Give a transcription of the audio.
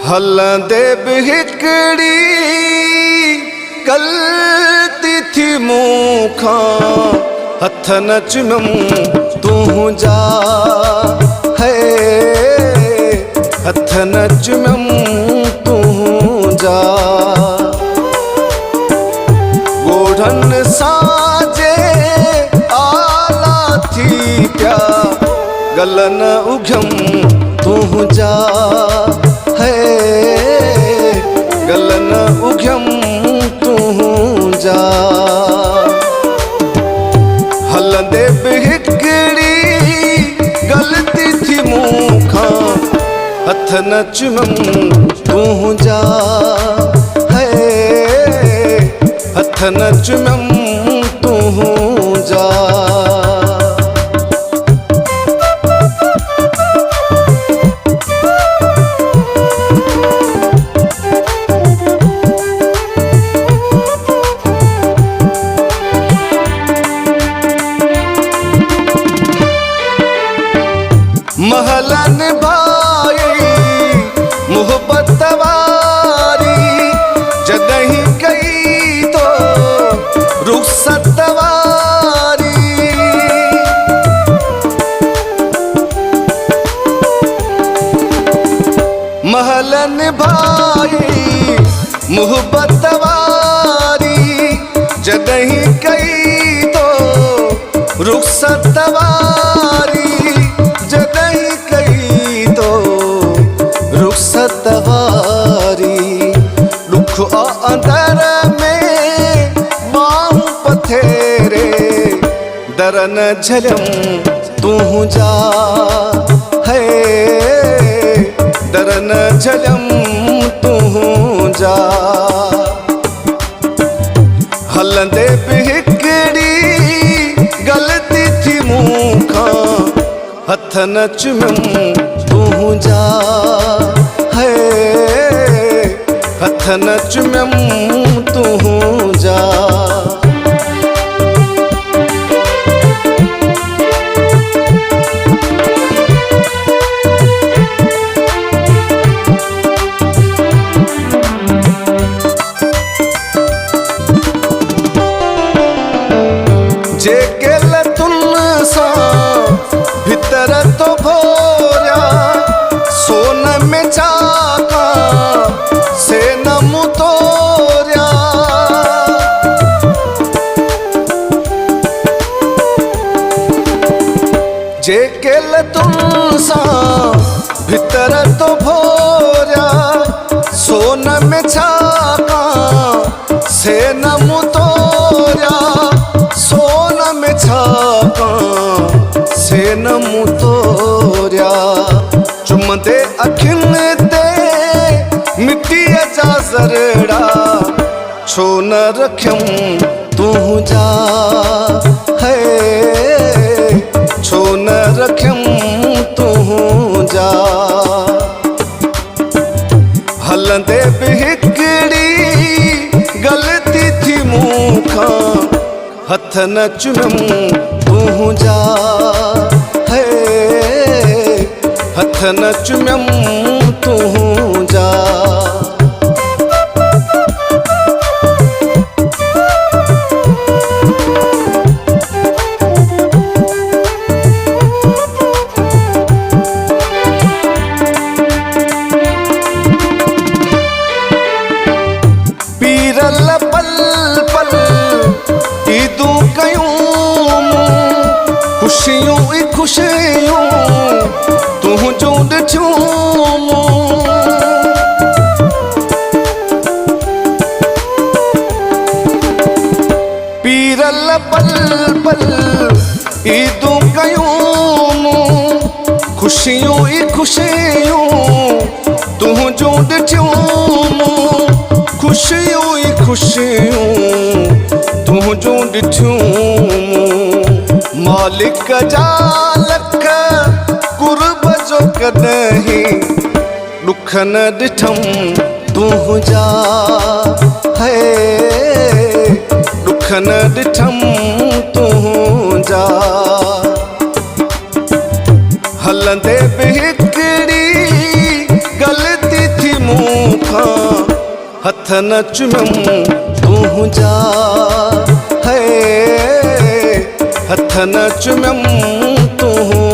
हलंदे बि हिकड़ी गलती थी मूंखां, हथ न चुमियमि तुंहिंजा है, हथ न चुमियमि तुंहिंजा। ॻोढ़नि सां जे आला थी पिया, गल न उघियमि तुंहिंजा है, गल न उघियमि तुंहिंजा। हलंदे बि हिकड़ी गलती थी मूंखां, हथ न चुमियमि तुंहिंजा है, हथ न चुमियमि तुंहिंजा। महल निभाई मोहब्बत वारी, जॾहिं कई तो रुख़सत वारी। महल निभाई मोहब्बत वारी, जॾहिं कई तो रुख़सत वारी, जॾहिं कई तो रुख़सत वारी। दुख अंदर में बाहूं पथेरे, दर न झलियमि तुंहिंजा है, दर न झलियमि तुंहिंजा। हलंदे बि हिकड़ी गलती थी मूंखां, हथ न चुमियमि तुंहिंजा है, हथ न चुमियमि तुंहिंजा। जेके लतुन सां भीतर तो भोरिया, सोन में चाका से न मुतोरिया। जेके लतुन सां भीतर तो भोरिया, सोन में चाका से न मुतोरिया, सोन में छाका से न मुतोरिया। चुमंदे अखियुनि ते मिटीअ जा ज़रड़ा, छो न रखियमि तुंहिंजा है, छो न रखियमि तुंहिंजा। हलंदे बि हिकड़ी गलती थी मूंखां, हथ न चुमियमि तुंहिंजा है, हथ न चुमियमि तुंहिंजा। पीरल पल पल ईदूं कयूं, खुशियूं ई खुशियूं तुंहिंजूं ॾिठियूं। पीरल पल पल ईदूं कयूं, खुशियूं ई खुशियूं तुंहिंजूं ॾिठियूं। खुशियूं ई खुशियूं तुंहिंजूं ॾिठियूं। मालिक जा लख कुर्ब जो कॾहिं ॾुख न ॾिठमि तुंहिंजा है, ॾुख न ॾिठमि तुंहिंजा। हलंदे बि हिकड़ी गलती थी मूं हथ न चुमियम तूं जा है, हथ न चुमियम तूं